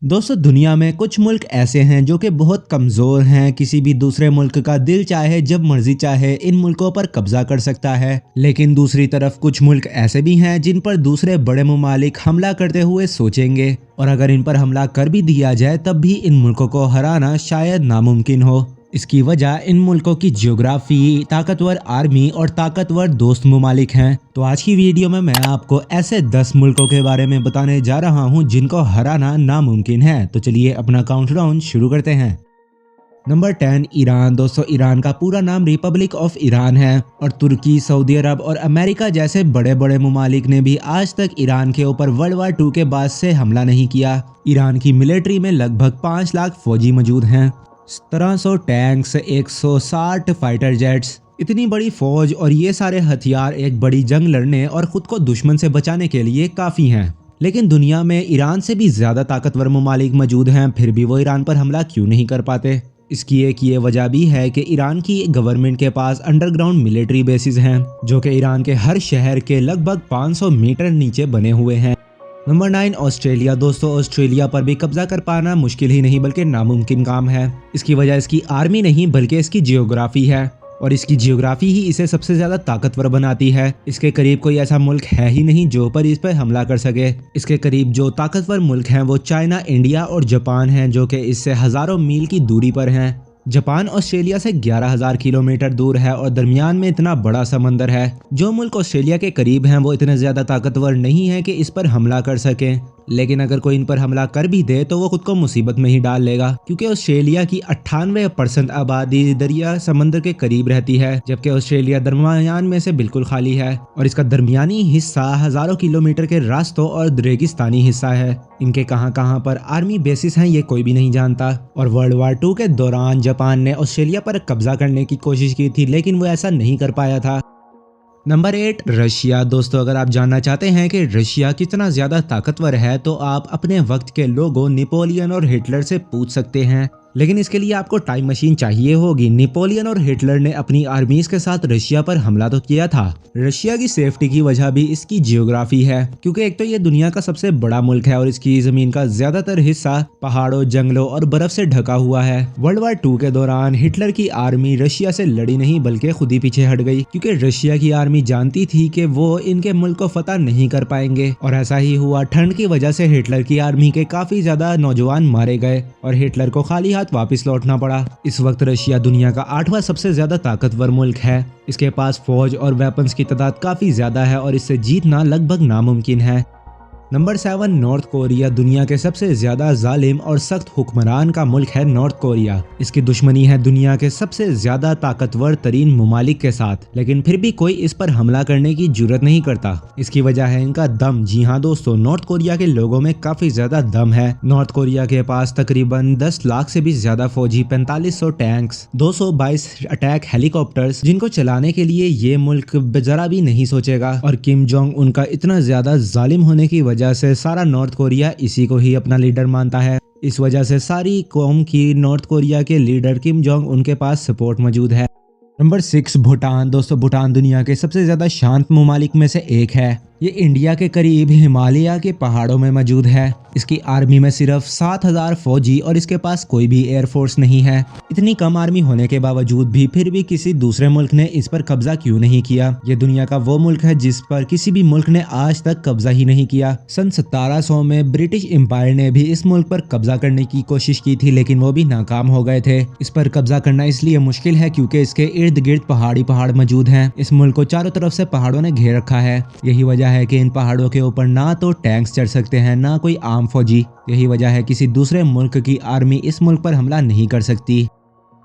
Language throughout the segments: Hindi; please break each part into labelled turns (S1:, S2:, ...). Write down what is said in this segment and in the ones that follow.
S1: दोस्तों दुनिया में कुछ मुल्क ऐसे हैं जो कि बहुत कमज़ोर हैं। किसी भी दूसरे मुल्क का दिल चाहे जब मर्जी चाहे इन मुल्कों पर कब्जा कर सकता है। लेकिन दूसरी तरफ कुछ मुल्क ऐसे भी हैं जिन पर दूसरे बड़े ममालिक हमला करते हुए सोचेंगे, और अगर इन पर हमला कर भी दिया जाए तब भी इन मुल्कों को हराना शायद नामुमकिन हो। इसकी वजह इन मुल्कों की जियोग्राफी, ताकतवर आर्मी और ताकतवर दोस्त ममालिक हैं। तो आज की वीडियो में मैं आपको ऐसे 10 मुल्कों के बारे में बताने जा रहा हूं जिनको हराना नामुमकिन है। तो चलिए अपना काउंटडाउन शुरू करते हैं। Number 10 Iran. दोस्तों ईरान का पूरा नाम रिपब्लिक ऑफ ईरान है, और तुर्की, सऊदी अरब और अमेरिका जैसे बड़े बड़े ममालिक ने भी आज तक ईरान के ऊपर वर्ल्ड वार 2 के बाद से हमला नहीं किया। ईरान की मिलिट्री में लगभग 5 लाख फौजी मौजूद हैं, 1700 टैंक्स, 160 फाइटर जेट्स। इतनी बड़ी फौज और ये सारे हथियार एक बड़ी जंग लड़ने और खुद को दुश्मन से बचाने के लिए काफ़ी हैं। लेकिन दुनिया में ईरान से भी ज़्यादा ताकतवर ममालिक मौजूद हैं, फिर भी वो ईरान पर हमला क्यों नहीं कर पाते? इसकी एक ये वजह भी है कि ईरान की गवर्नमेंट के पास अंडरग्राउंड मिलिट्री बेसिस हैं, जो कि ईरान के हर शहर के लगभग 500 मीटर नीचे बने हुए हैं। Number 9 Australia. दोस्तों ऑस्ट्रेलिया पर भी कब्जा कर पाना मुश्किल ही नहीं बल्कि नामुमकिन काम है। इसकी वजह इसकी आर्मी नहीं बल्कि इसकी जियोग्राफी है, और इसकी जियोग्राफी ही इसे सबसे ज़्यादा ताकतवर बनाती है। इसके करीब कोई ऐसा मुल्क है ही नहीं जो पर इस पर हमला कर सके। इसके करीब जो ताकतवर मुल्क हैं वो चाइना, इंडिया और जापान हैं, जो कि इससे हज़ारों मील की दूरी पर हैं। जापान ऑस्ट्रेलिया से 11,000 किलोमीटर दूर है और दरमियान में इतना बड़ा समंदर है। जो मुल्क ऑस्ट्रेलिया के करीब हैं वो इतने ज़्यादा ताकतवर नहीं है कि इस पर हमला कर सकें, लेकिन अगर कोई इन पर हमला कर भी दे तो वो खुद को मुसीबत में ही डाल लेगा, क्योंकि ऑस्ट्रेलिया की 98% आबादी दरिया समंदर के करीब रहती है, जबकि ऑस्ट्रेलिया दरमियान में से बिल्कुल खाली है, और इसका दरमियानी हिस्सा हज़ारों किलोमीटर के रास्तों और रेगिस्तानी हिस्सा है। इनके कहां पर आर्मी बेसिस हैं ये कोई भी नहीं जानता। और वर्ल्ड वार 2 के दौरान जापान ने ऑस्ट्रेलिया पर कब्जा करने की कोशिश की थी, लेकिन वो ऐसा नहीं कर पाया था। Number 8 Russia. दोस्तों अगर आप जानना चाहते हैं कि रशिया कितना ज़्यादा ताकतवर है तो आप अपने वक्त के लोगों नेपोलियन और हिटलर से पूछ सकते हैं, लेकिन इसके लिए आपको टाइम मशीन चाहिए होगी। नेपोलियन और हिटलर ने अपनी आर्मीज के साथ रशिया पर हमला तो किया था। रशिया की सेफ्टी की वजह भी इसकी जियोग्राफी है, क्योंकि एक तो ये दुनिया का सबसे बड़ा मुल्क है और इसकी जमीन का ज्यादातर हिस्सा पहाड़ों, जंगलों और बर्फ से ढका हुआ है। वर्ल्ड वार 2 के दौरान हिटलर की आर्मी रशिया से लड़ी नहीं बल्कि खुद ही पीछे हट गई, क्योंकि रशिया की आर्मी जानती थी कि वो इनके मुल्क को फतह नहीं कर पाएंगे। और ऐसा ही हुआ। ठंड की वजह से हिटलर की आर्मी के काफी ज्यादा नौजवान मारे गए और हिटलर को खाली वापस लौटना पड़ा। इस वक्त रशिया दुनिया का 8वां सबसे ज्यादा ताकतवर मुल्क है। इसके पास फौज और वेपन्स की तादाद काफी ज्यादा है और इससे जीतना लगभग नामुमकिन है। Number 7 north Korea. दुनिया के सबसे ज्यादा जालिम और सख्त हुक्मरान का मुल्क है नॉर्थ कोरिया। इसकी दुश्मनी है दुनिया के सबसे ज्यादा ताकतवर तरीन ममालिक के साथ, लेकिन फिर भी कोई इस पर हमला करने की जुर्रत नहीं करता। इसकी वजह है इनका दम। जी हाँ दोस्तों, नॉर्थ कोरिया के लोगों में काफी ज्यादा दम है। नॉर्थ कोरिया के पास तकरीबन 10 लाख से भी ज्यादा फौजी, 4500 टैंक्स, 222 अटैक हेलीकॉप्टर्स, जिनको चलाने के लिए ये मुल्क जरा भी नहीं सोचेगा। और किम जोंग उनका इतना ज्यादा जालिम होने की वजह से सारा नॉर्थ कोरिया इसी को ही अपना लीडर मानता है। इस वजह से सारी कौम की नॉर्थ कोरिया के लीडर किम जोंग उनके पास सपोर्ट मौजूद है। नंबर 6 भूटान। दोस्तों भूटान दुनिया के सबसे ज्यादा शांत ममालिक में से एक है। ये इंडिया के करीब हिमालय के पहाड़ों में मौजूद है। इसकी आर्मी में सिर्फ 7000 फौजी और इसके पास कोई भी एयरफोर्स नहीं है। इतनी कम आर्मी होने के बावजूद भी फिर भी किसी दूसरे मुल्क ने इस पर कब्जा क्यों नहीं किया? ये दुनिया का वो मुल्क है जिस पर किसी भी मुल्क ने आज तक कब्जा ही नहीं किया। सन 1700 में ब्रिटिश एम्पायर ने भी इस मुल्क पर कब्जा करने की कोशिश की थी, लेकिन वो भी नाकाम हो गए थे। इस पर कब्जा करना इसलिए मुश्किल है क्योंकि इसके इर्द गिर्द पहाड़ मौजूद हैं। इस मुल्क को चारों तरफ से पहाड़ों ने घेर रखा है। यही वजह है कि इन पहाड़ों के ऊपर ना तो टैंक्स चढ़ सकते हैं ना कोई आम फौजी। यही वजह है किसी दूसरे मुल्क की आर्मी इस मुल्क पर हमला नहीं कर सकती।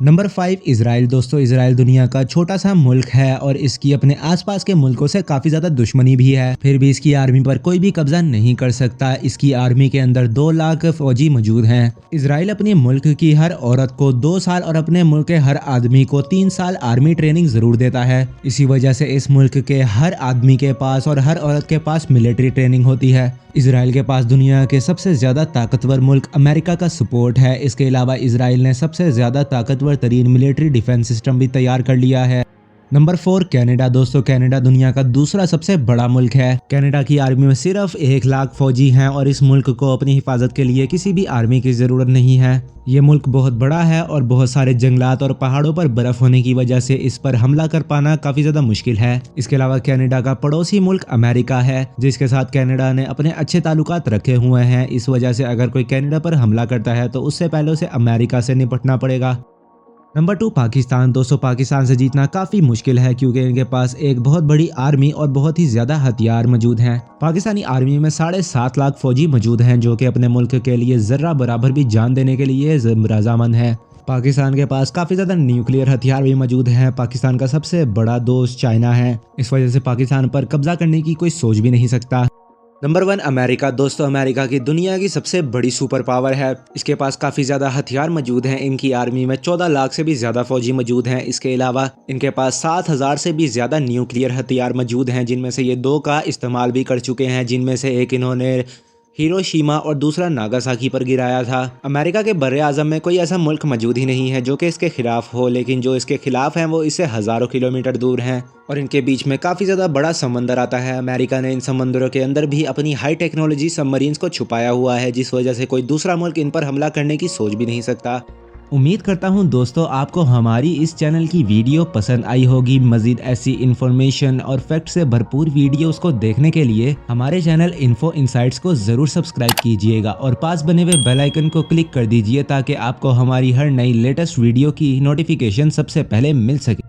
S1: Number 5 Israel. दोस्तों इजराइल दुनिया का छोटा सा मुल्क है और इसकी अपने आसपास के मुल्कों से काफी ज्यादा दुश्मनी भी है, फिर भी इसकी आर्मी पर कोई भी कब्जा नहीं कर सकता। इसकी आर्मी के अंदर 2 लाख फौजी मौजूद हैं। इजराइल अपने मुल्क की हर औरत को 2 साल और अपने मुल्क के हर आदमी को 3 साल आर्मी ट्रेनिंग जरूर देता है। इसी वजह से इस मुल्क के हर आदमी के पास और हर औरत के पास मिलिट्री ट्रेनिंग होती है। इजराइल के पास दुनिया के सबसे ज्यादा ताकतवर मुल्क अमेरिका का सपोर्ट है। इसके अलावा इजराइल ने सबसे ज्यादा ताकतवर तरीन मिलिट्री डिफेंस सिस्टम भी तैयार कर लिया है। Number 4 Canada. दोस्तों कनाडा दुनिया का दूसरा सबसे बड़ा मुल्क है। कनाडा की आर्मी में सिर्फ 1 लाख फौजी हैं और इस मुल्क को अपनी हिफाजत के लिए किसी भी आर्मी की जरूरत नहीं है। ये मुल्क बहुत बड़ा है और बहुत सारे जंगलात और पहाड़ों पर बर्फ होने की वजह से इस पर हमला कर पाना काफी ज्यादा मुश्किल है। इसके अलावा कनाडा का पड़ोसी मुल्क अमेरिका है, जिसके साथ कनाडा ने अपने अच्छे ताल्लुकात रखे हुए हैं। इस वजह से अगर कोई कनाडा पर हमला करता है तो उससे पहले उसे अमेरिका से निपटना पड़ेगा। नंबर 2 पाकिस्तान। दोस्तों पाकिस्तान से जीतना काफी मुश्किल है क्योंकि इनके पास एक बहुत बड़ी आर्मी और बहुत ही ज्यादा हथियार मौजूद हैं। पाकिस्तानी आर्मी में 7.5 लाख फौजी मौजूद हैं जो कि अपने मुल्क के लिए जर्रा बराबर भी जान देने के लिए रजामंद है। पाकिस्तान के पास काफी ज्यादा न्यूक्लियर हथियार भी मौजूद हैं। पाकिस्तान का सबसे बड़ा दोस्त चाइना है, इस वजह से पाकिस्तान पर कब्जा करने की कोई सोच भी नहीं सकता। Number 1 America. दोस्तों अमेरिका की दुनिया की सबसे बड़ी सुपर पावर है। इसके पास काफ़ी ज़्यादा हथियार मौजूद हैं। इनकी आर्मी में 14 लाख से भी ज़्यादा फौजी मौजूद हैं। इसके अलावा इनके पास 7,000 से भी ज़्यादा न्यूक्लियर हथियार मौजूद हैं, जिनमें से ये 2 का इस्तेमाल भी कर चुके हैं, जिनमें से एक इन्होंने हिरोशिमा और दूसरा नागासाकी पर गिराया था। अमेरिका के बर्रे आज़म में कोई ऐसा मुल्क मौजूद ही नहीं है जो कि इसके खिलाफ हो, लेकिन जो इसके खिलाफ हैं वो इससे हज़ारों किलोमीटर दूर हैं और इनके बीच में काफ़ी ज़्यादा बड़ा समंदर आता है। अमेरिका ने इन समंदरों के अंदर भी अपनी हाई टेक्नोलॉजी सबमरीन्स को छुपाया हुआ है, जिस वजह से कोई दूसरा मुल्क इन पर हमला करने की सोच भी नहीं सकता। उम्मीद करता हूं दोस्तों आपको हमारी इस चैनल की वीडियो पसंद आई होगी। मजीद ऐसी इन्फॉर्मेशन और फैक्ट से भरपूर वीडियोस को देखने के लिए हमारे चैनल इन्फो इनसाइट्स को जरूर सब्सक्राइब कीजिएगा और पास बने हुए बेल आइकन को क्लिक कर दीजिए ताकि आपको हमारी हर नई लेटेस्ट वीडियो की नोटिफिकेशन सबसे पहले मिल सके।